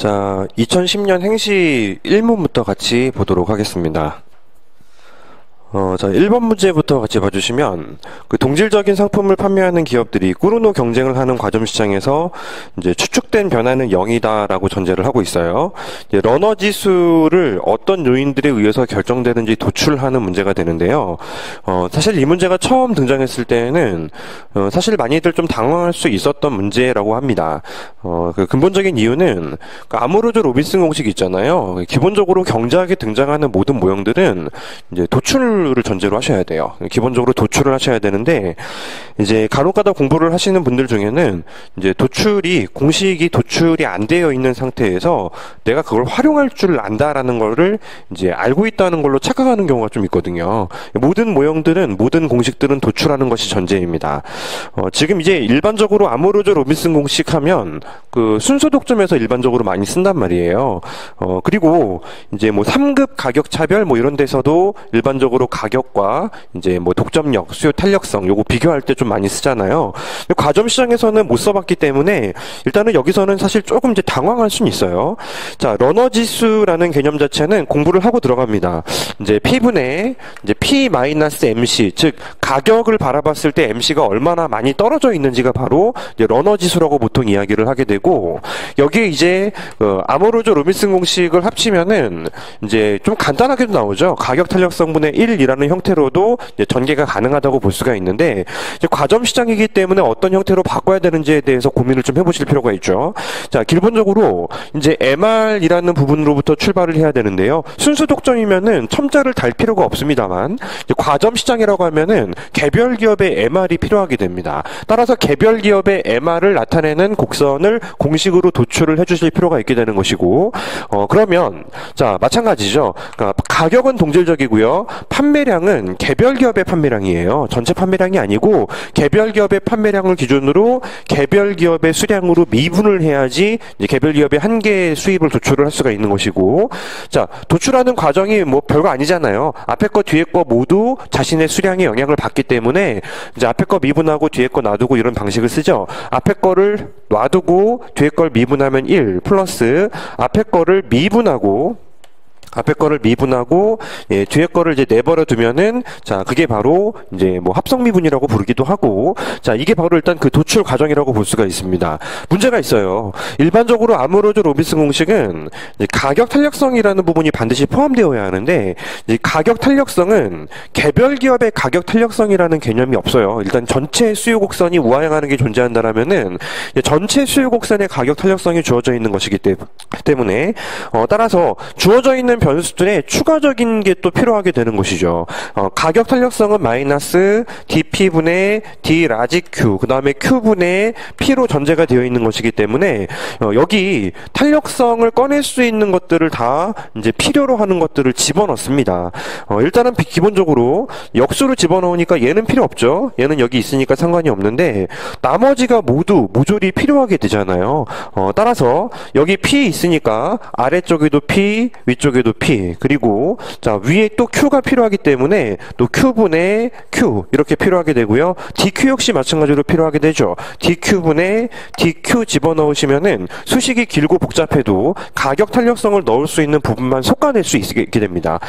자, 2010년 행시 1문부터 같이 보도록 하겠습니다. 자, 1번 문제부터 같이 봐주시면, 그 동질적인 상품을 판매하는 기업들이 꾸르노 경쟁을 하는 과점 시장에서 이제 추측된 변화는 0이다라고 전제를 하고 있어요. 이제 러너 지수를 어떤 요인들에 의해서 결정되는지 도출하는 문제가 되는데요. 사실 이 문제가 처음 등장했을 때는, 사실 많이들 좀 당황할 수 있었던 문제라고 합니다. 그 근본적인 이유는, 그 아모르조 로빈슨 공식 있잖아요. 기본적으로 경제학에 등장하는 모든 모형들은 이제 도출을 전제로 하셔야 돼요. 기본적으로 도출을 하셔야 되는데, 이제 간혹가다 공부를 하시는 분들 중에는 이제 공식이 도출이 안 되어 있는 상태에서 내가 그걸 활용할 줄 안다라는 거를 이제 알고 있다는 걸로 착각하는 경우가 좀 있거든요. 모든 모형들은, 모든 공식들은 도출하는 것이 전제입니다. 지금 이제 일반적으로 아모르조 로빈슨 공식 하면 그 순서 독점에서 일반적으로 많이 쓴단 말이에요. 그리고 이제 뭐 3급 가격 차별 뭐 이런 데서도 일반적으로 가격과 이제 뭐 독점력, 수요 탄력성 요거 비교할 때 좀 많이 쓰잖아요. 과점 시장에서는 못 써봤기 때문에 일단은 여기서는 사실 조금 이제 당황할 수는 있어요. 자, 러너 지수라는 개념 자체는 공부를 하고 들어갑니다. 이제 P분의 이제 P-MC, 즉 가격을 바라봤을 때 MC가 얼마나 많이 떨어져 있는지가 바로 이제 러너 지수라고 보통 이야기를 하게 되고, 여기에 이제 아모르조 로빈슨 공식을 합치면은 이제 좀 간단하게도 나오죠. 가격 탄력성분의 1이라는 형태로도 이제 전개가 가능하다고 볼 수가 있는데, 이제 과점 시장이기 때문에 어떤 형태로 바꿔야 되는지에 대해서 고민을 좀 해보실 필요가 있죠. 자, 기본적으로 이제 MR이라는 부분으로부터 출발을 해야 되는데요. 순수 독점이면은 첨자를 달 필요가 없습니다만, 이제 과점 시장이라고 하면은 개별 기업의 MR이 필요하게 됩니다. 따라서 개별 기업의 MR을 나타내는 곡선을 공식으로 도출을 해주실 필요가 있게 되는 것이고, 그러면 자, 마찬가지죠. 그러니까 가격은 동질적이고요. 판매량은 개별 기업의 판매량이에요. 전체 판매량이 아니고 개별 기업의 판매량을 기준으로 개별 기업의 수량으로 미분을 해야지 이제 개별 기업의 한 개의 수입을 도출을 할 수가 있는 것이고, 자, 도출하는 과정이 뭐 별거 아니잖아요. 앞에 거 뒤에 거 모두 자신의 수량에 영향을 받기 때문에 이제 앞에 거 미분하고 뒤에 거 놔두고 이런 방식을 쓰죠. 앞에 거를 놔두고 뒤에 걸 미분하면 1 플러스 앞에 거를 미분하고 예, 뒤에 거를 이제 내버려 두면은, 자, 그게 바로 이제 뭐 합성 미분이라고 부르기도 하고, 자, 이게 바로 일단 그 도출 과정이라고 볼 수가 있습니다. 문제가 있어요. 일반적으로 아모르조 로빈슨 공식은 이제 가격 탄력성이라는 부분이 반드시 포함되어야 하는데, 이제 가격 탄력성은 개별 기업의 가격 탄력성이라는 개념이 없어요. 일단 전체 수요 곡선이 우하향하는 게 존재한다라면은 전체 수요 곡선의 가격 탄력성이 주어져 있는 것이기 때문에, 따라서 주어져 있는 변수들에 추가적인 게 또 필요하게 되는 것이죠. 가격 탄력성은 마이너스 dp분의 d 라지 q, 그 다음에 q분의 p로 전제가 되어 있는 것이기 때문에 여기 탄력성을 꺼낼 수 있는 것들을 다 이제 필요로 하는 것들을 집어넣습니다. 일단은 기본적으로 역수로 집어넣으니까 얘는 필요 없죠. 얘는 여기 있으니까 상관이 없는데 나머지가 모두 모조리 필요하게 되잖아요. 따라서 여기 p 있으니까 아래쪽에도 p, 위쪽에도 P, 그리고 자, 위에 또 Q가 필요하기 때문에 또 Q분의 Q 이렇게 필요하게 되고요. DQ 역시 마찬가지로 필요하게 되죠. DQ분의 DQ 집어넣으시면은 수식이 길고 복잡해도 가격 탄력성을 넣을 수 있는 부분만 솎아낼 수 있게 됩니다.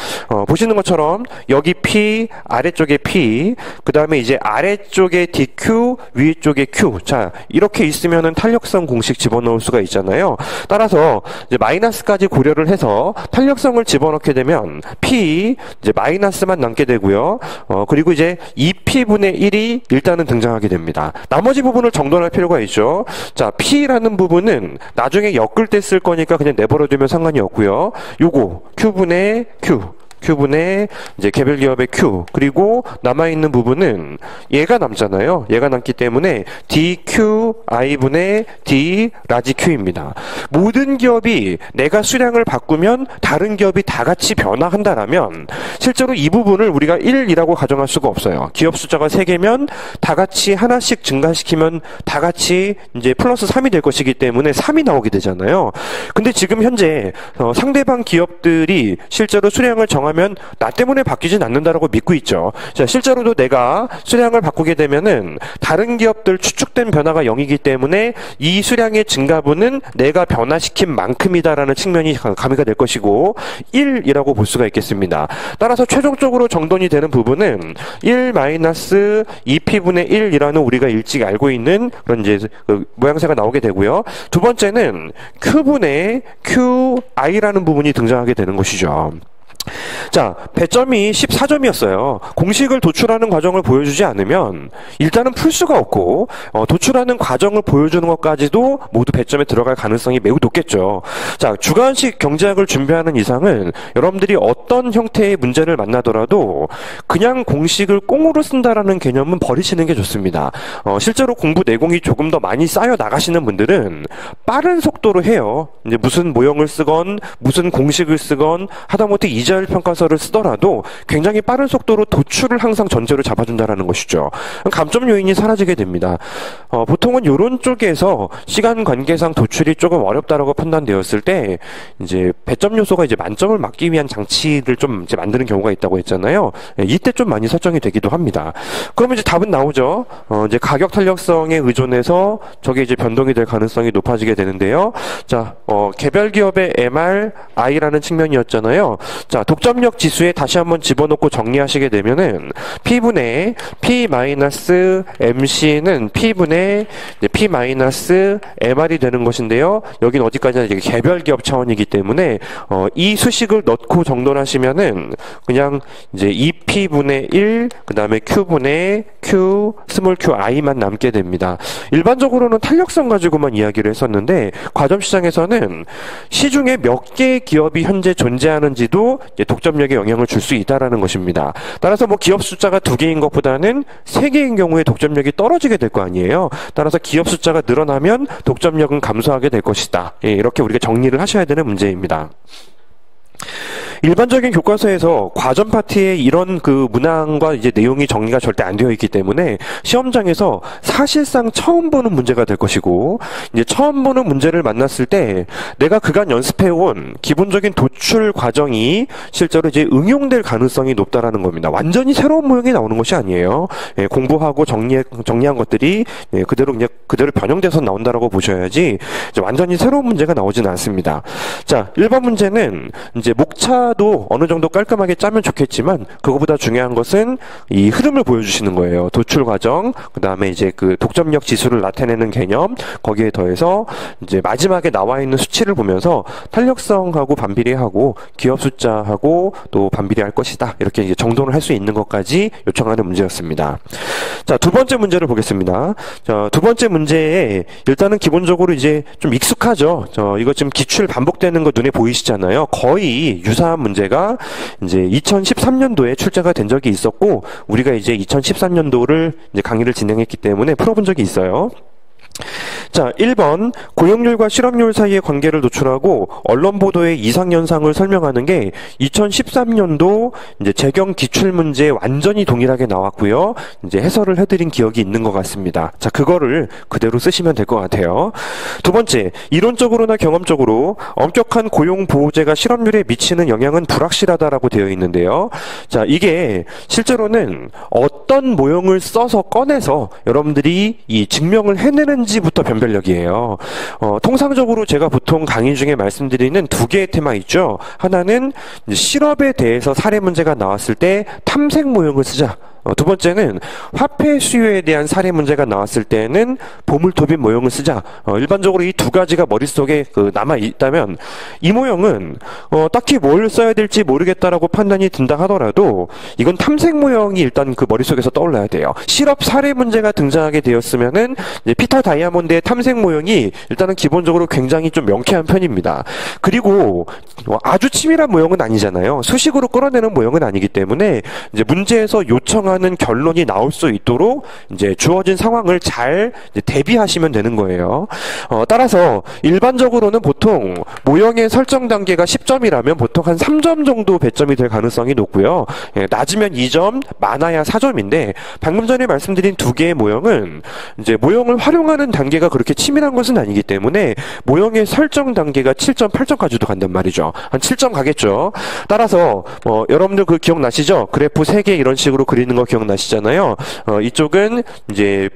보시는 것처럼 여기 P, 아래쪽에 P, 그 다음에 이제 아래쪽에 DQ, 위쪽에 Q. 자, 이렇게 있으면은 탄력성 공식 집어넣을 수가 있잖아요. 따라서 이제 마이너스까지 고려를 해서 탄력성을 집어넣게 되면 P 이제 마이너스만 남게 되고요. 그리고 이제 2P분의 1이 일단은 등장하게 됩니다. 나머지 부분을 정돈할 필요가 있죠. 자, P라는 부분은 나중에 엮을 때 쓸 거니까 그냥 내버려 두면 상관이 없고요. 요거 Q분의 Q, Q분의 이제 개별 기업의 Q, 그리고 남아있는 부분은 얘가 남잖아요. 얘가 남기 때문에 DQI분의 D 라지 Q입니다. 모든 기업이 내가 수량을 바꾸면 다른 기업이 다 같이 변화한다라면 실제로 이 부분을 우리가 1이라고 가정할 수가 없어요. 기업 숫자가 3개면 다 같이 하나씩 증가시키면 다 같이 이제 플러스 3이 될 것이기 때문에 3이 나오게 되잖아요. 근데 지금 현재 상대방 기업들이 실제로 수량을 정하면 바뀐다면 나 때문에 바뀌진 않는다라고 믿고 있죠. 자, 실제로도 내가 수량을 바꾸게 되면은 다른 기업들 추측된 변화가 0이기 때문에 이 수량의 증가분은 내가 변화시킨 만큼이다라는 측면이 가미가 될 것이고 1이라고 볼 수가 있겠습니다. 따라서 최종적으로 정돈이 되는 부분은 1-2p분의 1이라는 우리가 일찍 알고 있는 그런 이제 그 모양새가 나오게 되고요. 두 번째는 q분의 qi라는 부분이 등장하게 되는 것이죠. 자, 배점이 14점이었어요. 공식을 도출하는 과정을 보여주지 않으면 일단은 풀 수가 없고 도출하는 과정을 보여주는 것까지도 모두 배점에 들어갈 가능성이 매우 높겠죠. 자, 주관식 경제학을 준비하는 이상은 여러분들이 어떤 형태의 문제를 만나더라도 그냥 공식을 꽁으로 쓴다라는 개념은 버리시는 게 좋습니다. 실제로 공부 내공이 조금 더 많이 쌓여 나가시는 분들은 빠른 속도로 해요. 이제 무슨 모형을 쓰건 무슨 공식을 쓰건 하다못해 이자율 평가서를 쓰더라도 굉장히 빠른 속도로 도출을 항상 전제로 잡아준다라는 것이죠. 감점 요인이 사라지게 됩니다. 보통은 이런 쪽에서 시간 관계상 도출이 조금 어렵다라고 판단되었을 때 이제 배점 요소가 이제 만점을 막기 위한 장치를 좀 이제 만드는 경우가 있다고 했잖아요. 이때 좀 많이 설정이 되기도 합니다. 그러면 이제 답은 나오죠. 이제 가격 탄력성에 의존해서 저게 이제 변동이 될 가능성이 높아지게 되는데요. 자, 개별 기업의 MRI라는 측면이었잖아요. 자, 독점력 지수에 다시 한번 집어넣고 정리하시게 되면은 P분의 P-MC는 P분의 P-MR이 되는 것인데요. 여긴 어디까지나 이제 개별 기업 차원이기 때문에 이 수식을 넣고 정돈하시면은 그냥 이제 2P분의 1, 그 다음에 Q분의 Q, 스몰 QI만 남게 됩니다. 일반적으로는 탄력성 가지고만 이야기를 했었는데 과점 시장에서는 시중에 몇 개의 기업이 현재 존재하는지도 독점력에 영향을 줄 수 있다라는 것입니다. 따라서 뭐 기업 숫자가 2개인 것보다는 3개인 경우에 독점력이 떨어지게 될 거 아니에요. 따라서 기업 숫자가 늘어나면 독점력은 감소하게 될 것이다. 이렇게 우리가 정리를 하셔야 되는 문제입니다. 일반적인 교과서에서 과점 파트에 이런 그 문항과 이제 내용이 정리가 절대 안 되어 있기 때문에 시험장에서 사실상 처음 보는 문제가 될 것이고 이제 처음 보는 문제를 만났을 때 내가 그간 연습해온 기본적인 도출 과정이 실제로 이제 응용될 가능성이 높다라는 겁니다. 완전히 새로운 모형이 나오는 것이 아니에요. 공부하고 정리한 것들이 그대로 변형돼서 나온다라고 보셔야지 이제 완전히 새로운 문제가 나오지는 않습니다. 자, 1번 문제는 이제 목차도 어느 정도 깔끔하게 짜면 좋겠지만 그거보다 중요한 것은 이 흐름을 보여주시는 거예요. 도출 과정, 그 다음에 이제 그 독점력 지수를 나타내는 개념, 거기에 더해서 이제 마지막에 나와 있는 수치를 보면서 탄력성하고 반비례하고 기업 숫자하고 또 반비례할 것이다. 이렇게 이제 정돈을 할 수 있는 것까지 요청하는 문제였습니다. 자, 두 번째 문제를 보겠습니다. 자, 두 번째 문제에 일단은 기본적으로 이제 좀 익숙하죠. 이거 지금 기출 반복되는 거 눈에 보이시잖아요. 거의 유사한 문제가 이제 2013년도에 출제가 된 적이 있었고 우리가 이제 2013년도를 이제 강의를 진행했기 때문에 풀어본 적이 있어요. 자, 1번 고용률과 실업률 사이의 관계를 노출하고 언론 보도의 이상 현상을 설명하는 게 2013년도 이제 재경 기출 문제에 완전히 동일하게 나왔고요. 이제 해설을 해드린 기억이 있는 것 같습니다. 자, 그거를 그대로 쓰시면 될 것 같아요. 두 번째, 이론적으로나 경험적으로 엄격한 고용 보호제가 실업률에 미치는 영향은 불확실하다라고 되어 있는데요. 자, 이게 실제로는 어떤 모형을 써서 꺼내서 여러분들이 이 증명을 해내는지부터 변별력이에요. 통상적으로 제가 보통 강의 중에 말씀드리는 두 개의 테마 있죠. 하나는 실업에 대해서 사례 문제가 나왔을 때 탐색 모형을 쓰자. 두 번째는 화폐 수요에 대한 사례 문제가 나왔을 때는 보물토빈 모형을 쓰자. 일반적으로 이 두 가지가 머릿속에 남아 있다면 이 모형은 딱히 뭘 써야 될지 모르겠다라고 판단이 든다 하더라도 이건 탐색 모형이 일단 그 머릿속에서 떠올라야 돼요. 실업 사례 문제가 등장하게 되었으면은 이제 피터 다이아몬드의 탐색 모형이 일단은 기본적으로 굉장히 좀 명쾌한 편입니다. 그리고 아주 치밀한 모형은 아니잖아요. 수식으로 끌어내는 모형은 아니기 때문에 이제 문제에서 요청한 우려하는 결론이 나올 수 있도록 이제 주어진 상황을 잘 이제 대비하시면 되는 거예요. 따라서 일반적으로는 보통 모형의 설정 단계가 10점이라면 보통 한 3점 정도 배점이 될 가능성이 높고요. 예, 낮으면 2점, 많아야 4점인데 방금 전에 말씀드린 두 개의 모형은 이제 모형을 활용하는 단계가 그렇게 치밀한 것은 아니기 때문에 모형의 설정 단계가 7점, 8점까지도 간단 말이죠. 한 7점 가겠죠. 따라서 여러분들 그 기억나시죠? 그래프 3개 이런 식으로 그리는 거 기억나시잖아요. 이쪽은 이제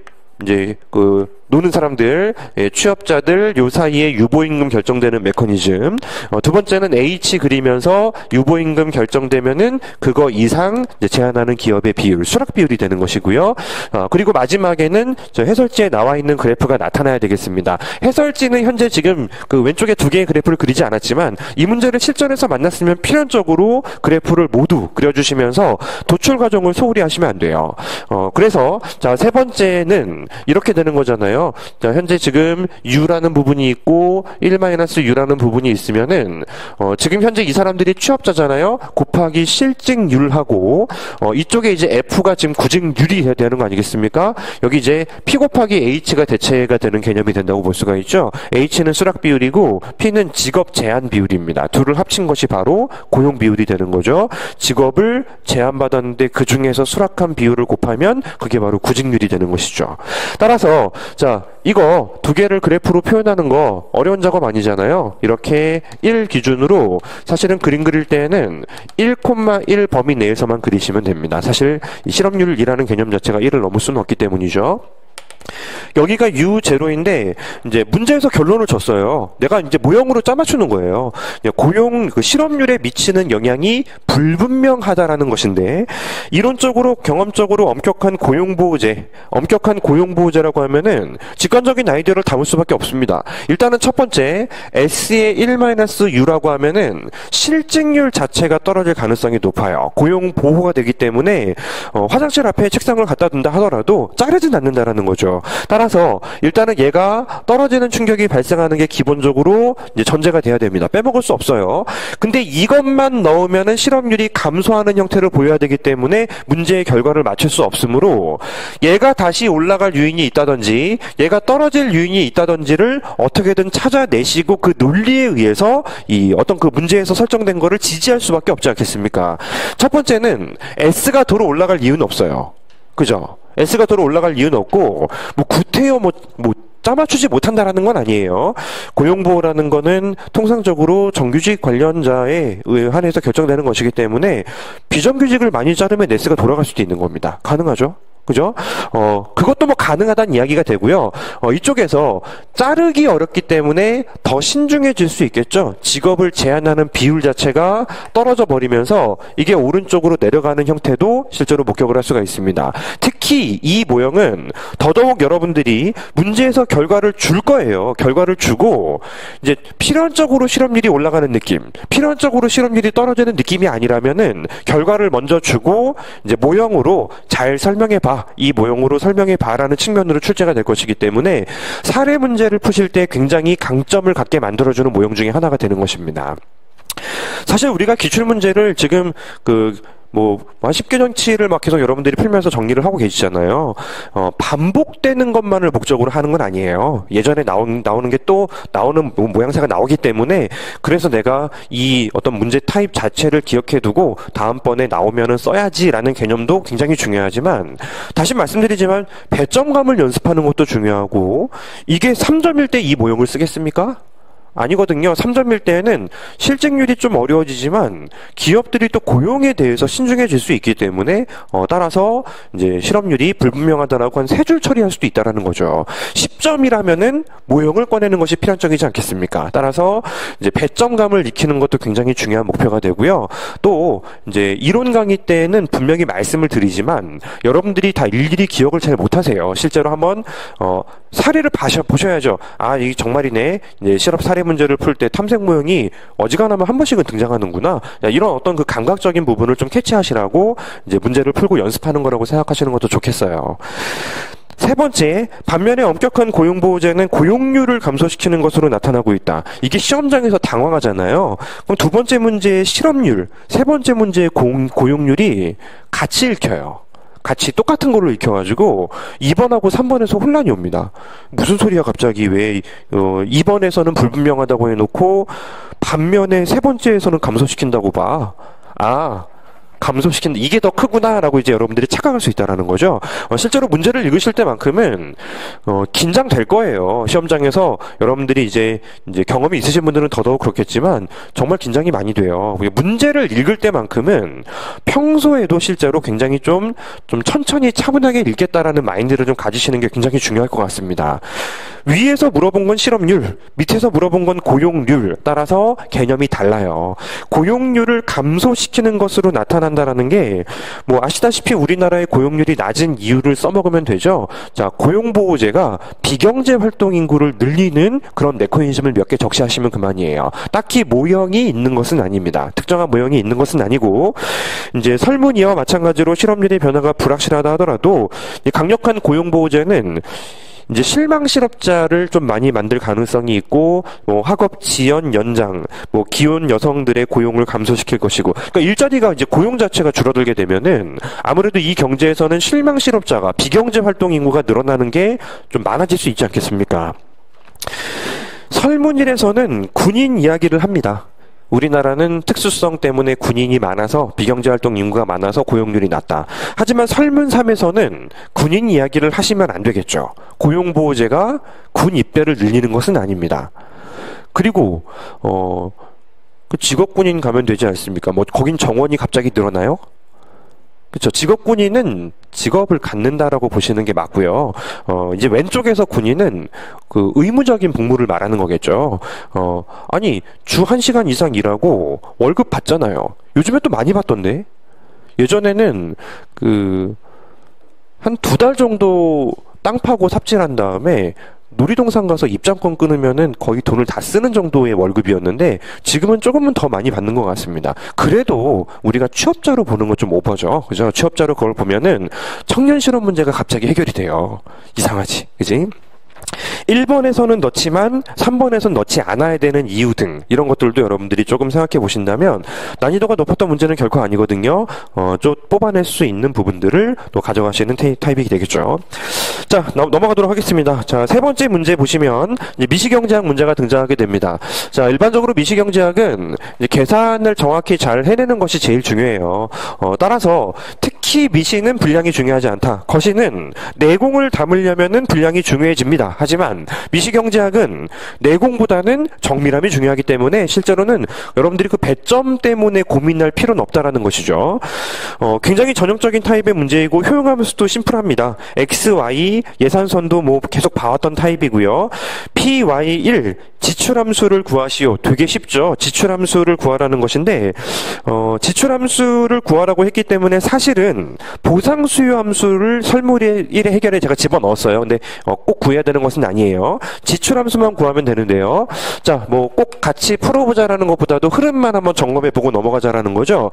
그 노는 사람들, 취업자들 요 사이에 유보임금 결정되는 메커니즘. 두 번째는 H 그리면서 유보임금 결정되면은 그거 이상 이제 제한하는 기업의 비율, 수락 비율이 되는 것이고요. 그리고 마지막에는 저 해설지에 나와 있는 그래프가 나타나야 되겠습니다. 해설지는 현재 지금 그 왼쪽에 두 개의 그래프를 그리지 않았지만 이 문제를 실전에서 만났으면 필연적으로 그래프를 모두 그려주시면서 도출 과정을 소홀히 하시면 안 돼요. 그래서 자, 세 번째는 이렇게 되는 거잖아요. 자, 현재 지금 U라는 부분이 있고 1-U라는 부분이 있으면은 지금 현재 이 사람들이 취업자잖아요. 곱하기 실직률하고 이쪽에 이제 F가 지금 구직률이 되는 거 아니겠습니까? 여기 이제 P 곱하기 H가 대체가 되는 개념이 된다고 볼 수가 있죠. H는 수락 비율이고 P는 직업 제한 비율입니다. 둘을 합친 것이 바로 고용 비율이 되는 거죠. 직업을 제한받았는데 그 중에서 수락한 비율을 곱하면 그게 바로 구직률이 되는 것이죠. 따라서 자, 이거 두 개를 그래프로 표현하는 거 어려운 작업 아니잖아요. 이렇게 1 기준으로 사실은 그림 그릴 때에는 1,1 범위 내에서만 그리시면 됩니다. 사실 이 실업률이라는 개념 자체가 1을 넘을 수는 없기 때문이죠. 여기가 U0인데 이제 문제에서 결론을 줬어요. 내가 이제 모형으로 짜맞추는 거예요. 고용 그 실업률에 미치는 영향이 불분명하다라는 것인데 이론적으로 경험적으로 엄격한 고용보호제라고 하면은 직관적인 아이디어를 담을 수밖에 없습니다. 일단은 첫 번째 S의 1-U라고 하면은 실직률 자체가 떨어질 가능성이 높아요. 고용 보호가 되기 때문에 화장실 앞에 책상을 갖다 둔다 하더라도 자르진 않는다라는 거죠. 따라서 일단은 얘가 떨어지는 충격이 발생하는 게 기본적으로 이제 전제가 돼야 됩니다. 빼먹을 수 없어요. 근데 이것만 넣으면은 실업률이 감소하는 형태를 보여야 되기 때문에 문제의 결과를 맞출 수 없으므로 얘가 다시 올라갈 요인이 있다든지 얘가 떨어질 요인이 있다든지를 어떻게든 찾아내시고 그 논리에 의해서 이 어떤 그 문제에서 설정된 거를 지지할 수밖에 없지 않겠습니까? 첫 번째는 S가 도로 올라갈 이유는 없어요. 그죠? S가 도로 올라갈 이유는 없고 뭐 구태여 뭐 짜맞추지 못한다라는 건 아니에요. 고용보호라는 거는 통상적으로 정규직 관련자에 한해서 결정되는 것이기 때문에 비정규직을 많이 자르면 S가 돌아갈 수도 있는 겁니다. 가능하죠? 그죠? 그것도 뭐 가능하다는 이야기가 되고요. 이쪽에서 자르기 어렵기 때문에 더 신중해질 수 있겠죠. 직업을 제한하는 비율 자체가 떨어져 버리면서 이게 오른쪽으로 내려가는 형태도 실제로 목격을 할 수가 있습니다. 특히 이 모형은 더더욱 여러분들이 문제에서 결과를 줄 거예요. 결과를 주고 이제 필연적으로 실업률이 올라가는 느낌, 필연적으로 실업률이 떨어지는 느낌이 아니라면은 결과를 먼저 주고 이제 모형으로 잘 설명해 봐. 이 모형으로 설명해 봐라는 측면으로 출제가 될 것이기 때문에 사례 문제를 푸실 때 굉장히 강점을 갖게 만들어주는 모형 중에 하나가 되는 것입니다. 사실 우리가 기출문제를 지금 한 10개 정치를 막 계속 여러분들이 풀면서 정리를 하고 계시잖아요. 반복되는 것만을 목적으로 하는 건 아니에요. 예전에 나오는 게 또 나오는 모양새가 나오기 때문에 그래서 내가 이 어떤 문제 타입 자체를 기억해 두고 다음번에 나오면은 써야지라는 개념도 굉장히 중요하지만 다시 말씀드리지만 배점감을 연습하는 것도 중요하고 이게 3점일 때 이 모형을 쓰겠습니까? 아니거든요. 3점일 때에는 실직률이 좀 어려워지지만 기업들이 또 고용에 대해서 신중해질 수 있기 때문에 따라서 이제 실업률이 불분명하다라고 한 3줄 처리할 수도 있다라는 거죠. 10점이라면은 모형을 꺼내는 것이 필연적이지 않겠습니까? 따라서 이제 배점감을 익히는 것도 굉장히 중요한 목표가 되고요. 또 이제 이론 강의 때는 분명히 말씀을 드리지만 여러분들이 다 일일이 기억을 잘 못하세요. 실제로 한번 사례를 보셔야죠. 아, 이게 정말이네. 이제 실업 사례 문제를 풀 때 탐색 모형이 어지간하면 한 번씩은 등장하는구나. 이런 어떤 그 감각적인 부분을 좀 캐치하시라고 이제 문제를 풀고 연습하는 거라고 생각하시는 것도 좋겠어요. 세 번째, 반면에 엄격한 고용보호제는 고용률을 감소시키는 것으로 나타나고 있다. 이게 시험장에서 당황하잖아요. 그럼 두 번째 문제의 실업률, 세 번째 문제의 고용률이 같이 읽혀요. 같이 똑같은 거를 익혀가지고 2번하고 3번에서 혼란이 옵니다. 무슨 소리야 갑자기 왜 2번에서는 불분명하다고 해놓고 반면에 세 번째에서는 감소시킨다고 봐. 감소시킨다. 이게 더 크구나라고 이제 여러분들이 착각할 수 있다라는 거죠. 실제로 문제를 읽으실 때만큼은 긴장될 거예요. 시험장에서 여러분들이 이제 경험이 있으신 분들은 더더욱 그렇겠지만 정말 긴장이 많이 돼요. 문제를 읽을 때만큼은 평소에도 실제로 굉장히 좀 천천히 차분하게 읽겠다라는 마인드를 좀 가지시는 게 굉장히 중요할 것 같습니다. 위에서 물어본 건 실업률, 밑에서 물어본 건 고용률 따라서 개념이 달라요. 고용률을 감소시키는 것으로 나타난다라는 게 뭐 아시다시피 우리나라의 고용률이 낮은 이유를 써먹으면 되죠. 자, 고용보호제가 비경제 활동 인구를 늘리는 그런 메커니즘을 몇 개 적시하시면 그만이에요. 딱히 모형이 있는 것은 아닙니다. 특정한 모형이 있는 것은 아니고 이제 설문이와 마찬가지로 실업률의 변화가 불확실하다 하더라도 강력한 고용보호제는 이제 실망 실업자를 좀 많이 만들 가능성이 있고, 학업 지연 연장, 기혼 여성들의 고용을 감소시킬 것이고, 그러니까 일자리가 이제 고용 자체가 줄어들게 되면은 아무래도 이 경제에서는 실망 실업자가 비경제 활동 인구가 늘어나는 게 좀 많아질 수 있지 않겠습니까? 설문일에서는 군인 이야기를 합니다. 우리나라는 특수성 때문에 군인이 많아서 비경제활동 인구가 많아서 고용률이 낮다. 하지만 설문 3에서는 군인 이야기를 하시면 안 되겠죠. 고용보호제가 군 입대를 늘리는 것은 아닙니다. 그리고 그 직업군인 가면 되지 않습니까? 거긴 정원이 갑자기 늘어나요? 그렇죠. 직업군인은 직업을 갖는다라고 보시는 게 맞고요. 이제 왼쪽에서 군인은 그 의무적인 복무를 말하는 거겠죠. 아니, 주 1시간 이상 일하고 월급 받잖아요. 요즘에 또 많이 받던데? 예전에는 한 2달 정도 땅 파고 삽질한 다음에 놀이동산 가서 입장권 끊으면은 거의 돈을 다 쓰는 정도의 월급이었는데 지금은 조금은 더 많이 받는 것 같습니다. 그래도 우리가 취업자로 보는 건 좀 오버죠. 그죠? 취업자로 그걸 보면은 청년 실업 문제가 갑자기 해결이 돼요. 이상하지. 그지? 1번에서는 넣지만 3번에서는 넣지 않아야 되는 이유 등 이런 것들도 여러분들이 조금 생각해 보신다면 난이도가 높았던 문제는 결코 아니거든요. 좀 뽑아낼 수 있는 부분들을 또 가져가시는 타입이 되겠죠. 자, 넘어가도록 하겠습니다. 자, 세 번째 문제 보시면 이제 미시경제학 문제가 등장하게 됩니다. 자, 일반적으로 미시경제학은 이제 계산을 정확히 잘 해내는 것이 제일 중요해요. 따라서 특히 미시는 분량이 중요하지 않다. 거시는 내공을 담으려면은 분량이 중요해집니다. 하지만 미시경제학은 내공보다는 정밀함이 중요하기 때문에 실제로는 여러분들이 그 배점 때문에 고민할 필요는 없다라는 것이죠. 굉장히 전형적인 타입의 문제이고 효용함수도 심플합니다. x, y 예산선도 계속 봐왔던 타입이고요. p, y, 1 지출함수를 구하시오. 되게 쉽죠. 지출함수를 구하라는 것인데 지출함수를 구하라고 했기 때문에 사실은 보상수요함수를 설문 1의 해결에 제가 집어넣었어요. 근데 꼭 구해야 되는 것은 아니에요. 지출함수만 구하면 되는데요. 자, 꼭 같이 풀어보자라는 것보다도 흐름만 한번 점검해보고 넘어가자라는 거죠.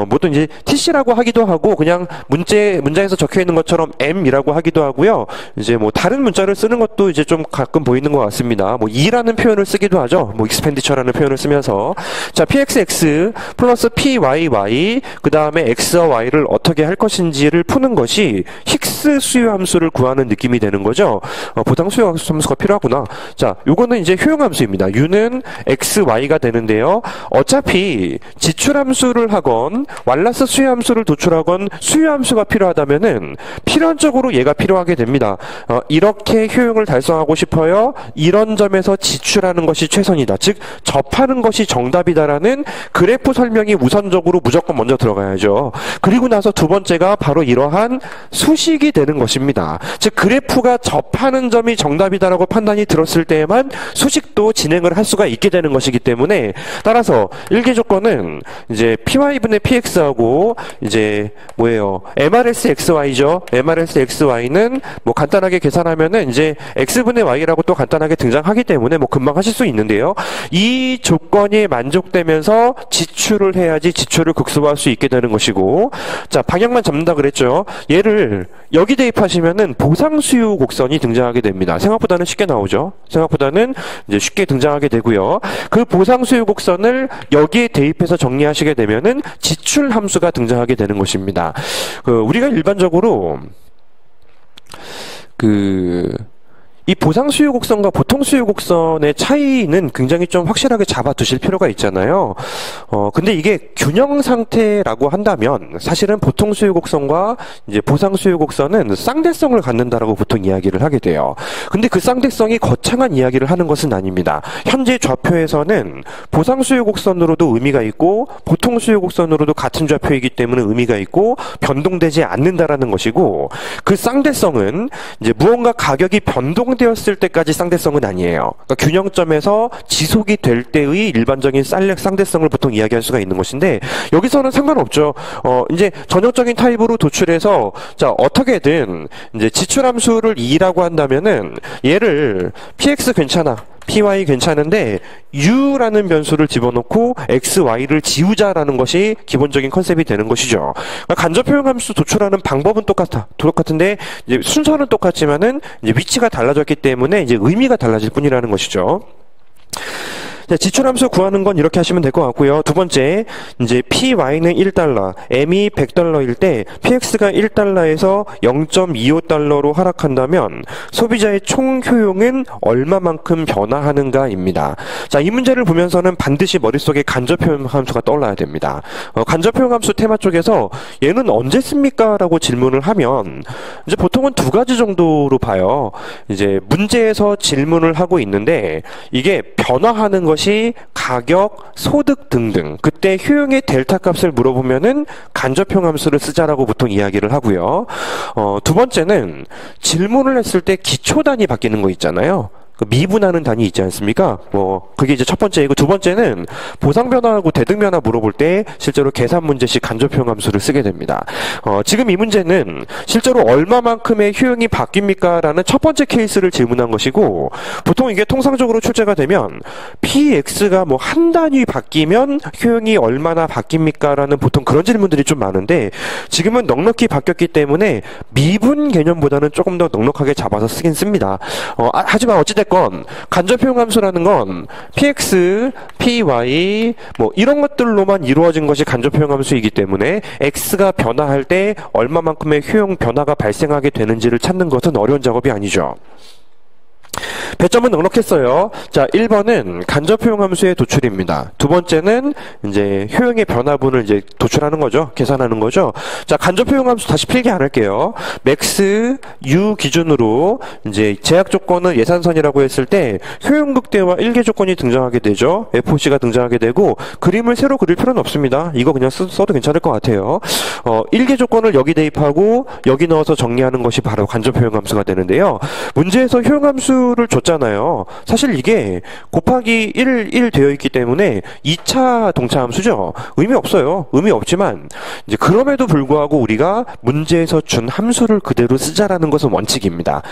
뭐든 이제 TC라고 하기도 하고 그냥 문장에서 적혀있는 것처럼 M이라고 하기도 하고요. 이제 다른 문자를 쓰는 것도 이제 좀 가끔 보이는 것 같습니다. E라는 표현을 쓰기도 하죠. expenditure라는 표현을 쓰면서 자, pxx 플러스 pyy 그 다음에 x와 y를 어떻게 할 것인지를 푸는 것이 힉스 수요함수를 구하는 느낌이 되는 거죠. 보상 수요함수가 필요하구나. 자, 요거는 이제 효용함수입니다. u는 x, y가 되는데요. 어차피 지출함수를 하건 왈라스 수요함수를 도출하건 수요함수가 필요하다면은 필연적으로 얘가 필요하게 됩니다. 이렇게 효용을 달성하고 싶어요. 이런 점에서 지출하는 것이 최선이다. 즉 접하는 것이 정답이다라는 그래프 설명이 우선적으로 무조건 먼저 들어가야죠. 그리고 나서 두 번째가 바로 이러한 수식이 되는 것입니다. 즉 그래프가 접하는 점이 정답이다라고 판단이 들었을 때에만 수식도 진행을 할 수가 있게 되는 것이기 때문에 따라서 1개 조건은 이제 py분의 px하고 이제 뭐예요? MRS xy죠. MRS xy는 간단하게 계산하면은 이제 x분의 y라고 또 간단하게 등장하기 때문에 금방 하실 수 있는데요. 이 조건이 만족되면서 지출을 해야지 지출을 극소화할 수 있게 되는 것이고 자, 방향만 잡는다 그랬죠. 얘를 여기 대입하시면은 보상수요 곡선이 등장하게 됩니다. 생각보다는 쉽게 나오죠. 생각보다는 이제 쉽게 등장하게 되고요. 그 보상수요 곡선을 여기에 대입해서 정리하시게 되면은 지출 함수가 등장하게 되는 것입니다. 우리가 일반적으로 이 보상수요 곡선과 보통수요 곡선의 차이는 굉장히 좀 확실하게 잡아두실 필요가 있잖아요. 근데 이게 균형 상태라고 한다면 사실은 보통수요 곡선과 이제 보상수요 곡선은 쌍대성을 갖는다라고 보통 이야기를 하게 돼요. 근데 그 쌍대성이 거창한 이야기를 하는 것은 아닙니다. 현재 좌표에서는 보상수요 곡선으로도 의미가 있고 보통수요 곡선으로도 같은 좌표이기 때문에 의미가 있고 변동되지 않는다라는 것이고, 그 쌍대성은 이제 무언가 가격이 되었을 때까지 쌍대성은 아니에요. 그러니까 균형점에서 지속이 될 때의 일반적인 쌍대성을 보통 이야기할 수가 있는 것인데, 여기서는 상관없죠. 이제 전형적인 타입으로 도출해서 자, 어떻게든 이제 지출함수를 2라고 한다면은 얘를 px 괜찮아, py 괜찮은데 u라는 변수를 집어넣고 xy를 지우자라는 것이 기본적인 컨셉이 되는 것이죠. 그러니까 간접표현 함수 도출하는 방법은 똑같은데 이제 순서는 똑같지만은 이제 위치가 달라졌기 때문에 이제 의미가 달라질 뿐이라는 것이죠. 자, 지출함수 구하는 건 이렇게 하시면 될 것 같고요. 두 번째, 이제 PY는 1달러, M이 100달러일 때 PX가 1달러에서 0.25달러로 하락한다면 소비자의 총 효용은 얼마만큼 변화하는가입니다. 자, 이 문제를 보면서는 반드시 머릿속에 간접표현 함수가 떠올라야 됩니다. 간접표현 함수 테마 쪽에서 얘는 언제 씁니까? 라고 질문을 하면 이제 보통은 두 가지 정도로 봐요. 이제 문제에서 질문을 하고 있는데 이게 변화하는 것이 가격, 소득 등등, 그때 효용의 델타 값을 물어보면은 간접형 함수를 쓰자라고 보통 이야기를 하고요. 두 번째는 질문을 했을 때 기초 단위 바뀌는 거 있잖아요. 미분하는 단위 있지 않습니까? 그게 이제 첫 번째이고, 두 번째는 보상 변화하고 대등 변화 물어볼 때 실제로 계산 문제식 간접형 함수를 쓰게 됩니다. 지금 이 문제는 실제로 얼마만큼의 효용이 바뀝니까? 라는 첫 번째 케이스를 질문한 것이고, 보통 이게 통상적으로 출제가 되면 px가 뭐 한 단위 바뀌면 효용이 얼마나 바뀝니까? 라는 보통 그런 질문들이 좀 많은데, 지금은 넉넉히 바뀌었기 때문에 미분 개념보다는 조금 더 넉넉하게 잡아서 쓰긴 씁니다. 하지만 어찌됐건 간접효용 함수라는 건 px, py 뭐 이런 것들로만 이루어진 것이 간접효용 함수이기 때문에 x가 변화할 때 얼마만큼의 효용 변화가 발생하게 되는지를 찾는 것은 어려운 작업이 아니죠. 배점은 넉넉했어요. 자, 1번은 간접효용 함수의 도출입니다. 두 번째는 이제 효용의 변화분을 이제 도출하는 거죠. 계산하는 거죠. 자, 간접효용 함수 다시 필기 안 할게요. 맥스, u 기준으로 이제 제약 조건은 예산선이라고 했을 때 효용 극대화 1개 조건이 등장하게 되죠. FOC가 등장하게 되고, 그림을 새로 그릴 필요는 없습니다. 이거 그냥 써도 괜찮을 것 같아요. 1개 조건을 여기 대입하고 여기 넣어서 정리하는 것이 바로 간접효용 함수가 되는데요. 문제에서 효용 함수 를 줬잖아요. 사실 이게 곱하기 1 되어 있기 때문에 2차 동차 함수죠. 의미 없어요. 의미 없지만 이제 그럼에도 불구하고 우리가 문제에서 준 함수를 그대로 쓰자라는 것은 원칙입니다.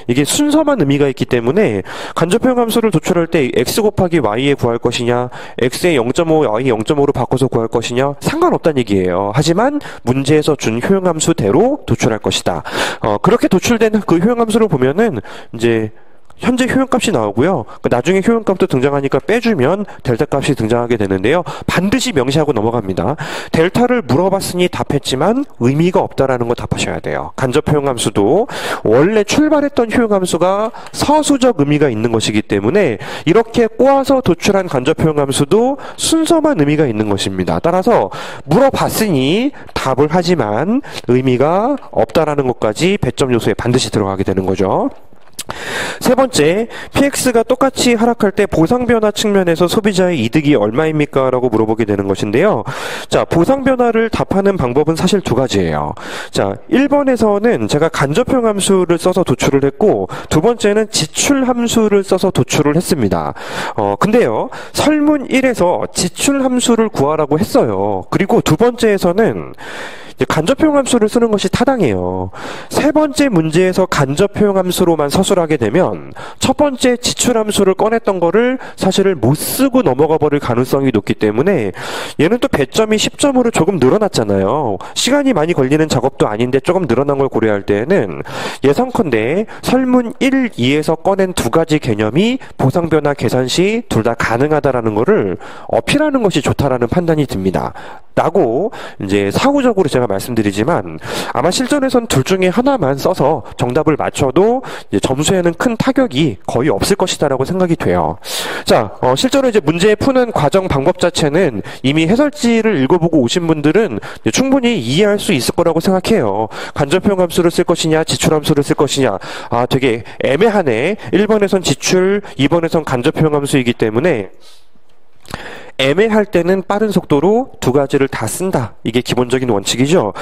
이게 순서만 의미가 있기 때문에 간접형 함수를 도출할 때 x 곱하기 y에 구할 것이냐, x의 0.5, y 0.5로 바꿔서 구할 것이냐 상관없다는 얘기예요. 하지만 문제에서 준 효용 함수대로 도출할 것이다. 그렇게 도출된 그 효용 함수를 보면은 이제 현재 효용값이 나오고요. 나중에 효용값도 등장하니까 빼주면 델타 값이 등장하게 되는데요. 반드시 명시하고 넘어갑니다. 델타를 물어봤으니 답했지만 의미가 없다라는 거 답하셔야 돼요. 간접 효용함수도 원래 출발했던 효용함수가 서수적 의미가 있는 것이기 때문에 이렇게 꼬아서 도출한 간접 효용함수도 순서만 의미가 있는 것입니다. 따라서 물어봤으니 답을 하지만 의미가 없다라는 것까지 배점 요소에 반드시 들어가게 되는 거죠. 세 번째, PX가 똑같이 하락할 때 보상 변화 측면에서 소비자의 이득이 얼마입니까? 라고 물어보게 되는 것인데요. 자, 보상 변화를 답하는 방법은 사실 두 가지예요. 자, 1번에서는 제가 간접형 함수를 써서 도출을 했고, 두 번째는 지출 함수를 써서 도출을 했습니다. 근데요, 설문 1에서 지출 함수를 구하라고 했어요. 그리고 두 번째에서는 이제 간접효용함수를 쓰는 것이 타당해요. 세 번째 문제에서 간접효용함수로만 서술하게 되면 첫 번째 지출함수를 꺼냈던 거를 사실을 못 쓰고 넘어가 버릴 가능성이 높기 때문에 얘는 또 배점이 10점으로 조금 늘어났잖아요. 시간이 많이 걸리는 작업도 아닌데 조금 늘어난 걸 고려할 때에는 예상컨대 설문 1, 2에서 꺼낸 두 가지 개념이 보상변화 계산 시 둘 다 가능하다라는 거를 어필하는 것이 좋다라는 판단이 듭니다. 라고 이제 사후적으로 제가 말씀드리지만 아마 실전에선 둘 중에 하나만 써서 정답을 맞춰도 이제 점수에는 큰 타격이 거의 없을 것이다라고 생각이 돼요. 자, 실제로 이제 문제 푸는 과정 방법 자체는 이미 해설지를 읽어보고 오신 분들은 충분히 이해할 수 있을 거라고 생각해요. 간접효용함수를 쓸 것이냐, 지출함수를 쓸 것이냐. 아, 되게 애매하네. 1번에선 지출, 2번에선 간접효용함수이기 때문에 애매할 때는 빠른 속도로 두 가지를 다 쓴다. 이게 기본적인 원칙이죠.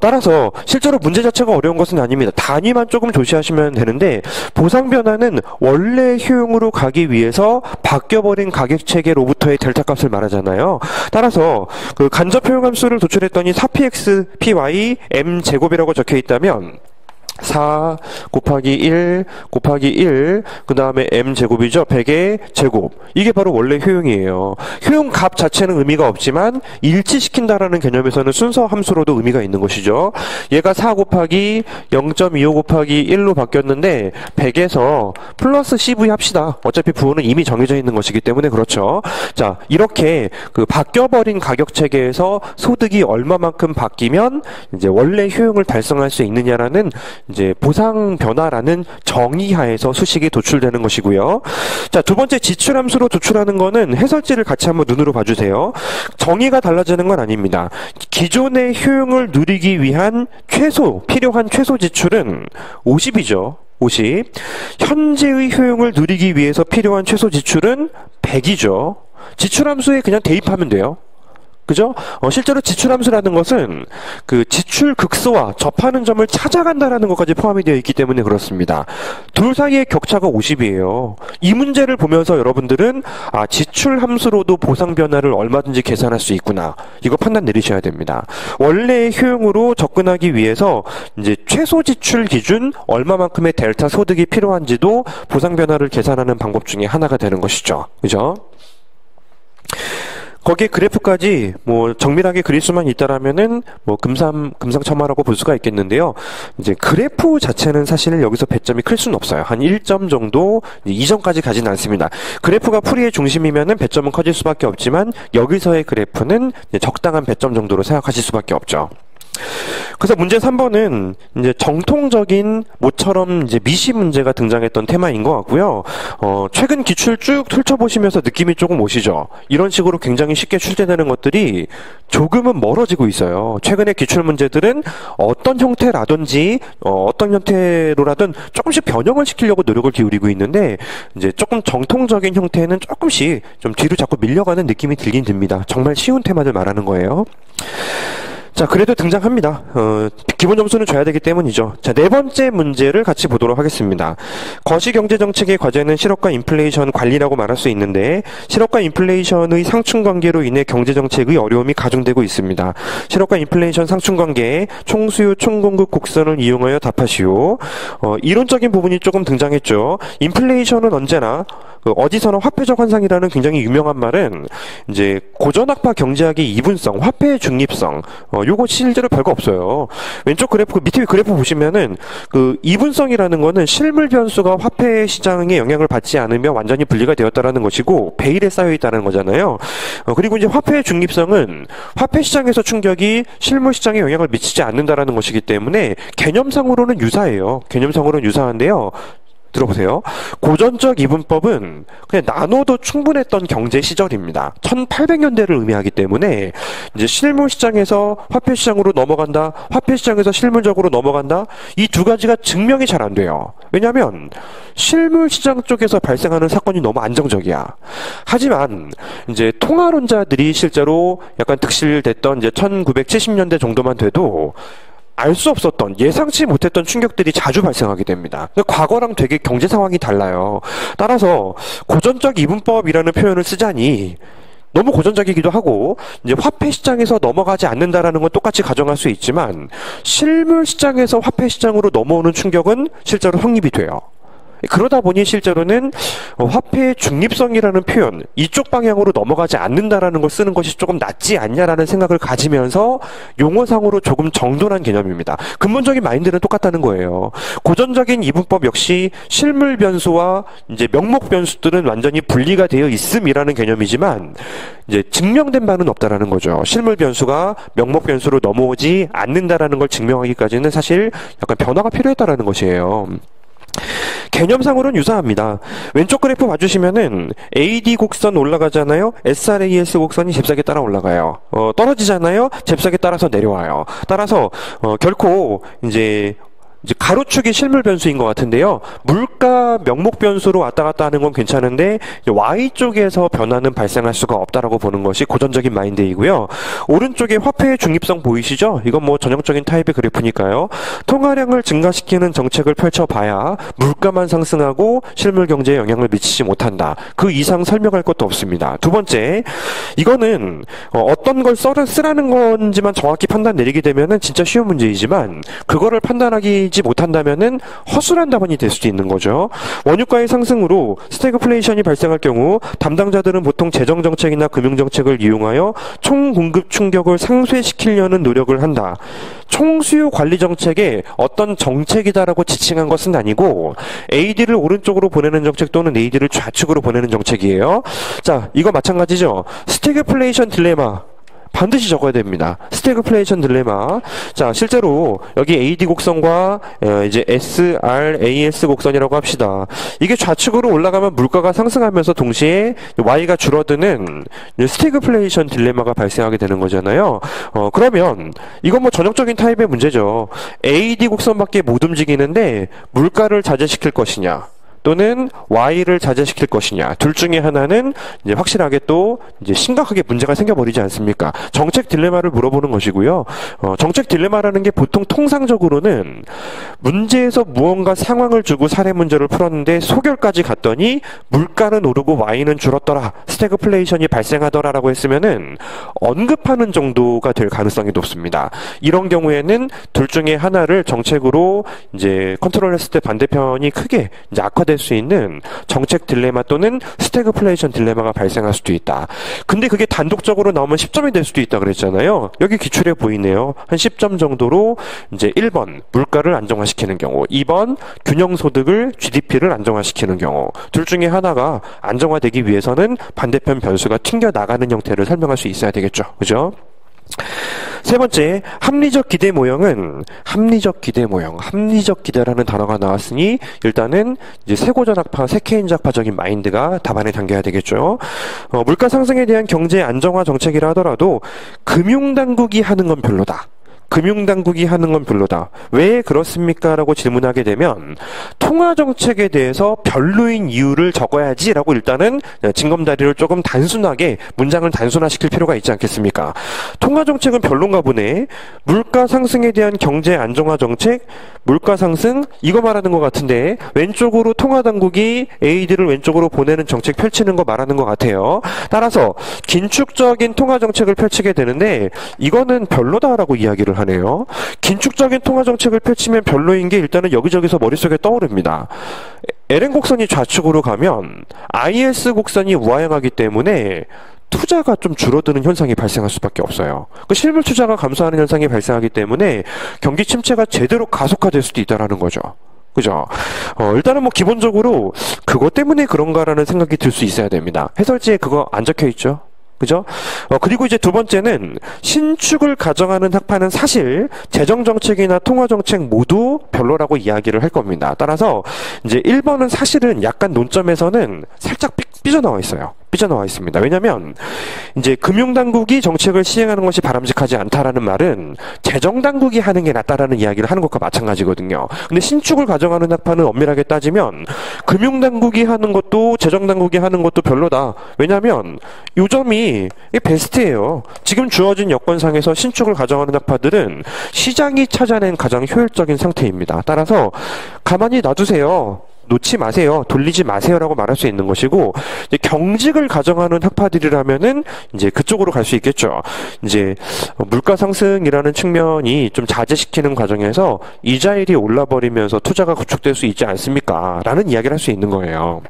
따라서 실제로 문제 자체가 어려운 것은 아닙니다. 단위만 조금 조시하시면 되는데 보상 변화는 원래 효용으로 가기 위해서 바뀌어버린 가격체계로부터의 델타 값을 말하잖아요. 따라서 그 간접 효용함수를 도출했더니 4px, py, m 제곱이라고 적혀 있다면 4 곱하기 1 곱하기 1 그 다음에 m제곱이죠. 100의 제곱. 이게 바로 원래 효용이에요. 효용 값 자체는 의미가 없지만 일치시킨다라는 개념에서는 순서 함수로도 의미가 있는 것이죠. 얘가 4 곱하기 0.25 곱하기 1로 바뀌었는데 100에서 플러스 CV 합시다. 어차피 부호는 이미 정해져 있는 것이기 때문에 그렇죠. 자, 이렇게 그 바뀌어버린 가격 체계에서 소득이 얼마만큼 바뀌면 이제 원래 효용을 달성할 수 있느냐라는 이제 보상 변화라는 정의하에서 수식이 도출되는 것이고요. 자, 두 번째 지출함수로 도출하는 거는 해설지를 같이 한번 눈으로 봐주세요. 정의가 달라지는 건 아닙니다. 기존의 효용을 누리기 위한 필요한 최소 지출은 50이죠. 50. 현재의 효용을 누리기 위해서 필요한 최소 지출은 100이죠. 지출함수에 그냥 대입하면 돼요. 그죠? 실제로 지출함수라는 것은 그 지출 극소와 접하는 점을 찾아간다라는 것까지 포함이 되어 있기 때문에 그렇습니다. 둘 사이의 격차가 50이에요. 이 문제를 보면서 여러분들은 지출함수로도 보상 변화를 얼마든지 계산할 수 있구나. 이거 판단 내리셔야 됩니다. 원래의 효용으로 접근하기 위해서 이제 최소 지출 기준 얼마만큼의 델타 소득이 필요한지도 보상 변화를 계산하는 방법 중에 하나가 되는 것이죠. 그죠? 거기에 그래프까지 뭐 정밀하게 그릴 수만 있다라면은 뭐 금상첨화라고 볼 수가 있겠는데요. 이제 그래프 자체는 사실은 여기서 배점이 클 수는 없어요. 한 1점 정도, 2점까지 가지는 않습니다. 그래프가 풀이의 중심이면은 배점은 커질 수밖에 없지만 여기서의 그래프는 적당한 배점 정도로 생각하실 수밖에 없죠. 그래서 문제 3번은 이제 정통적인 모처럼 이제 미시 문제가 등장했던 테마인 것 같고요. 최근 기출 쭉 훑어보시면서 느낌이 조금 오시죠? 이런 식으로 굉장히 쉽게 출제되는 것들이 조금은 멀어지고 있어요. 최근의 기출 문제들은 어떤 형태라든지 어떤 형태로라든 조금씩 변형을 시키려고 노력을 기울이고 있는데 이제 조금 정통적인 형태는 조금씩 좀 뒤로 자꾸 밀려가는 느낌이 들긴 듭니다. 정말 쉬운 테마들 말하는 거예요. 자, 그래도 등장합니다. 기본 점수는 줘야 되기 때문이죠. 자, 네 번째 문제를 같이 보도록 하겠습니다. 거시경제정책의 과제는 실업과 인플레이션 관리라고 말할 수 있는데 실업과 인플레이션의 상충관계로 인해 경제정책의 어려움이 가중되고 있습니다. 실업과 인플레이션 상충관계 총수요 총공급 곡선을 이용하여 답하시오. 이론적인 부분이 조금 등장했죠. 인플레이션은 언제나 어디서나 화폐적 환상이라는 굉장히 유명한 말은 이제 고전학파 경제학의 이분성, 화폐의 중립성, 요거 실제로 별거 없어요. 왼쪽 그래프, 밑에 그래프 보시면은 그 이분성이라는 거는 실물 변수가 화폐 시장에 영향을 받지 않으며 완전히 분리가 되었다라는 것이고 베일에 쌓여 있다는 거잖아요. 그리고 이제 화폐의 중립성은 화폐 시장에서 충격이 실물 시장에 영향을 미치지 않는다라는 것이기 때문에 개념상으로는 유사해요. 개념상으로는 유사한데요. 들어보세요. 고전적 이분법은 그냥 나눠도 충분했던 경제 시절입니다. 1800년대를 의미하기 때문에 이제 실물 시장에서 화폐 시장으로 넘어간다, 화폐 시장에서 실물적으로 넘어간다, 이 두 가지가 증명이 잘 안 돼요. 왜냐하면 실물 시장 쪽에서 발생하는 사건이 너무 안정적이야. 하지만 이제 통화론자들이 실제로 약간 득실됐던 이제 1970년대 정도만 돼도 알 수 없었던, 예상치 못했던 충격들이 자주 발생하게 됩니다. 과거랑 되게 경제 상황이 달라요. 따라서 고전적 이분법이라는 표현을 쓰자니 너무 고전적이기도 하고 이제 화폐 시장에서 넘어가지 않는다라는 건 똑같이 가정할 수 있지만 실물 시장에서 화폐 시장으로 넘어오는 충격은 실제로 성립이 돼요. 그러다 보니 실제로는 화폐의 중립성이라는 표현, 이쪽 방향으로 넘어가지 않는다라는 걸 쓰는 것이 조금 낫지 않냐라는 생각을 가지면서 용어상으로 조금 정돈한 개념입니다. 근본적인 마인드는 똑같다는 거예요. 고전적인 이분법 역시 실물 변수와 이제 명목 변수들은 완전히 분리가 되어 있음이라는 개념이지만 이제 증명된 바는 없다라는 거죠. 실물 변수가 명목 변수로 넘어오지 않는다라는 걸 증명하기까지는 사실 약간 변화가 필요했다라는 것이에요. 개념상으로는 유사합니다. 왼쪽 그래프 봐주시면은 AD 곡선 올라가잖아요. SRAS 곡선이 잽싸게 따라 올라가요. 떨어지잖아요. 잽싸게 따라서 내려와요. 따라서 결코 이제 가로축이 실물 변수인 것 같은데요. 물가 명목 변수로 왔다 갔다 하는 건 괜찮은데 Y쪽에서 변화는 발생할 수가 없다라고 보는 것이 고전적인 마인드이고요. 오른쪽에 화폐의 중립성 보이시죠? 이건 뭐 전형적인 타입의 그래프니까요. 통화량을 증가시키는 정책을 펼쳐봐야 물가만 상승하고 실물 경제에 영향을 미치지 못한다. 그 이상 설명할 것도 없습니다. 두 번째, 이거는 어떤 걸 쓰라는 건지만 정확히 판단 내리게 되면은 진짜 쉬운 문제이지만 그거를 판단하기 못한다면은 허술한 답안이 될 수도 있는 거죠. 원유가의 상승으로 스태그플레이션이 발생할 경우 담당자들은 보통 재정정책이나 금융정책을 이용하여 총공급 충격을 상쇄시키려는 노력을 한다. 총수요 관리 정책의 어떤 정책이다라고 지칭한 것은 아니고 AD를 오른쪽으로 보내는 정책 또는 AD를 좌측으로 보내는 정책이에요. 자, 이거 마찬가지죠. 스태그플레이션 딜레마. 반드시 적어야 됩니다. 스태그플레이션 딜레마. 자, 실제로 여기 AD 곡선과 이제 SRAS 곡선이라고 합시다. 이게 좌측으로 올라가면 물가가 상승하면서 동시에 Y가 줄어드는 스태그플레이션 딜레마가 발생하게 되는 거잖아요. 그러면 이건 뭐 전형적인 타입의 문제죠. AD 곡선밖에 못 움직이는데 물가를 자제시킬 것이냐? 또는 Y를 자제시킬 것이냐. 둘 중에 하나는 이제 확실하게 또 이제 심각하게 문제가 생겨버리지 않습니까? 정책 딜레마를 물어보는 것이고요. 정책 딜레마라는 게 보통 통상적으로는 문제에서 무언가 상황을 주고 사례 문제를 풀었는데 소결까지 갔더니 물가는 오르고 Y는 줄었더라. 스태그플레이션이 발생하더라라고 했으면은 언급하는 정도가 될 가능성이 높습니다. 이런 경우에는 둘 중에 하나를 정책으로 이제 컨트롤했을 때 반대편이 크게 이제 악화될 수 있는 정책 딜레마 또는 스태그플레이션 딜레마가 발생할 수도 있다. 근데 그게 단독적으로 나오면 10점이 될 수도 있다 그랬잖아요. 여기 기출에 보이네요. 한 10점 정도로 이제 1번 물가를 안정화시키는 경우, 2번 균형소득을 GDP를 안정화시키는 경우, 둘 중에 하나가 안정화되기 위해서는 반대편 변수가 튕겨나가는 형태를 설명할 수 있어야 되겠죠. 그죠? 세 번째, 합리적 기대 모형은 합리적 기대라는 단어가 나왔으니 일단은 이제 세고전학파, 세케인작파적인 마인드가 답안에 담겨야 되겠죠. 물가 상승에 대한 경제 안정화 정책이라 하더라도 금융당국이 하는 건 별로다. 금융당국이 하는 건 별로다. 왜 그렇습니까? 라고 질문하게 되면 통화정책에 대해서 별로인 이유를 적어야지 라고 일단은 징검다리를 조금 단순하게 문장을 단순화시킬 필요가 있지 않겠습니까? 통화정책은 별론가 보네. 물가 상승에 대한 경제 안정화 정책, 물가 상승 이거 말하는 것 같은데 왼쪽으로 통화당국이 AD를 왼쪽으로 보내는 정책 펼치는 거 말하는 것 같아요. 따라서 긴축적인 통화정책을 펼치게 되는데 이거는 별로다라고 이야기를 하네요. 긴축적인 통화정책을 펼치면 별로인 게 일단은 여기저기서 머릿속에 떠오릅니다. LN 곡선이 좌측으로 가면 IS 곡선이 우하향하기 때문에 투자가 좀 줄어드는 현상이 발생할 수밖에 없어요. 그 실물 투자가 감소하는 현상이 발생하기 때문에 경기 침체가 제대로 가속화될 수도 있다라는 거죠. 그죠? 일단은 뭐 기본적으로 그것 때문에 그런가라는 생각이 들 수 있어야 됩니다. 해설지에 그거 안 적혀 있죠? 그죠? 그리고 이제 두 번째는 신축을 가정하는 학파는 사실 재정정책이나 통화정책 모두 별로라고 이야기를 할 겁니다. 따라서 이제 1번은 사실은 약간 논점에서는 살짝 삐져나와 있어요. 삐져나와 있습니다. 왜냐면 이제 금융당국이 정책을 시행하는 것이 바람직하지 않다라는 말은 재정당국이 하는 게 낫다라는 이야기를 하는 것과 마찬가지거든요. 근데 신축을 가정하는 학파는 엄밀하게 따지면 금융당국이 하는 것도 재정당국이 하는 것도 별로다. 왜냐면 요점이 베스트예요. 지금 주어진 여건상에서 신축을 가정하는 학파들은 시장이 찾아낸 가장 효율적인 상태입니다. 따라서 가만히 놔두세요. 놓지 마세요. 돌리지 마세요라고 말할 수 있는 것이고, 이제 경직을 가정하는 학파들이라면은 이제 그쪽으로 갈 수 있겠죠. 이제 물가 상승이라는 측면이 좀 자제시키는 과정에서 이자율이 올라버리면서 투자가 구축될 수 있지 않습니까? 라는 이야기를 할 수 있는 거예요.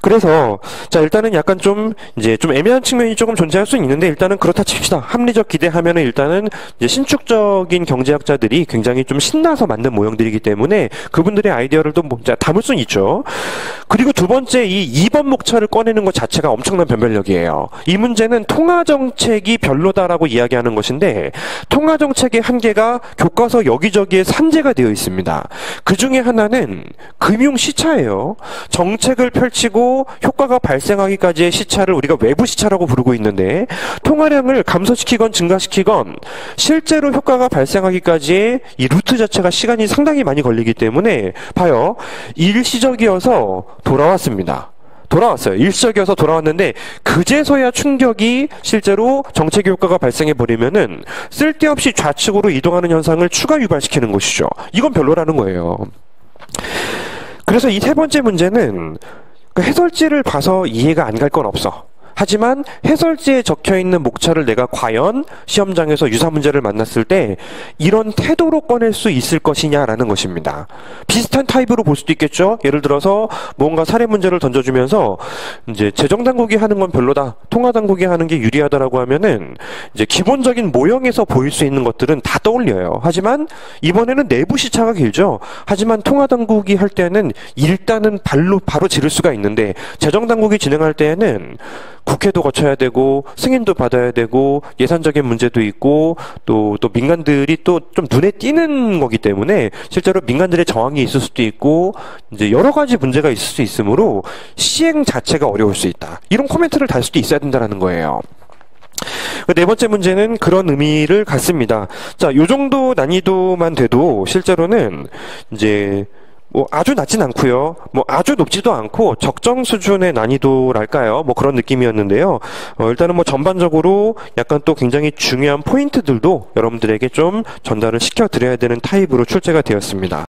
그래서 자 일단은 약간 좀 이제 좀 애매한 측면이 조금 존재할 수 있는데 일단은 그렇다 칩시다. 합리적 기대하면은 일단은 이제 신축적인 경제학자들이 굉장히 좀 신나서 만든 모형들이기 때문에 그분들의 아이디어를 또 뭐 담을 수는 있죠. 그리고 두 번째 이 2번 목차를 꺼내는 것 자체가 엄청난 변별력이에요. 이 문제는 통화 정책이 별로다라고 이야기하는 것인데 통화 정책의 한계가 교과서 여기저기에 산재가 되어 있습니다. 그 중에 하나는 금융 시차예요. 정책을 펼치고 효과가 발생하기까지의 시차를 우리가 외부 시차라고 부르고 있는데 통화량을 감소시키건 증가시키건 실제로 효과가 발생하기까지의 이 루트 자체가 시간이 상당히 많이 걸리기 때문에 봐요. 일시적이어서 돌아왔습니다. 돌아왔어요. 일시적이어서 돌아왔는데 그제서야 충격이 실제로 정책의 효과가 발생해버리면은 쓸데없이 좌측으로 이동하는 현상을 추가 유발시키는 것이죠. 이건 별로라는 거예요. 그래서 이 세 번째 문제는 해설지를 봐서 이해가 안 갈 건 없어. 하지만 해설지에 적혀있는 목차를 내가 과연 시험장에서 유사 문제를 만났을 때 이런 태도로 꺼낼 수 있을 것이냐라는 것입니다. 비슷한 타입으로 볼 수도 있겠죠. 예를 들어서 뭔가 사례 문제를 던져주면서 이제 재정당국이 하는 건 별로다. 통화당국이 하는 게 유리하다라고 하면은 이제 기본적인 모형에서 보일 수 있는 것들은 다 떠올려요. 하지만 이번에는 내부 시차가 길죠. 하지만 통화당국이 할 때는 일단은 바로 지를 수가 있는데 재정당국이 진행할 때에는 국회도 거쳐야 되고 승인도 받아야 되고 예산적인 문제도 있고 또 민간들이 또 좀 눈에 띄는 거기 때문에 실제로 민간들의 저항이 있을 수도 있고 이제 여러 가지 문제가 있을 수 있으므로 시행 자체가 어려울 수 있다. 이런 코멘트를 달 수도 있어야 된다는 거예요. 네 번째 문제는 그런 의미를 갖습니다. 자, 요 정도 난이도만 돼도 실제로는 이제 뭐 아주 낮진 않고요. 뭐 아주 높지도 않고 적정 수준의 난이도랄까요? 뭐 그런 느낌이었는데요. 일단은 뭐 전반적으로 약간 또 굉장히 중요한 포인트들도 여러분들에게 좀 전달을 시켜드려야 되는 타입으로 출제가 되었습니다.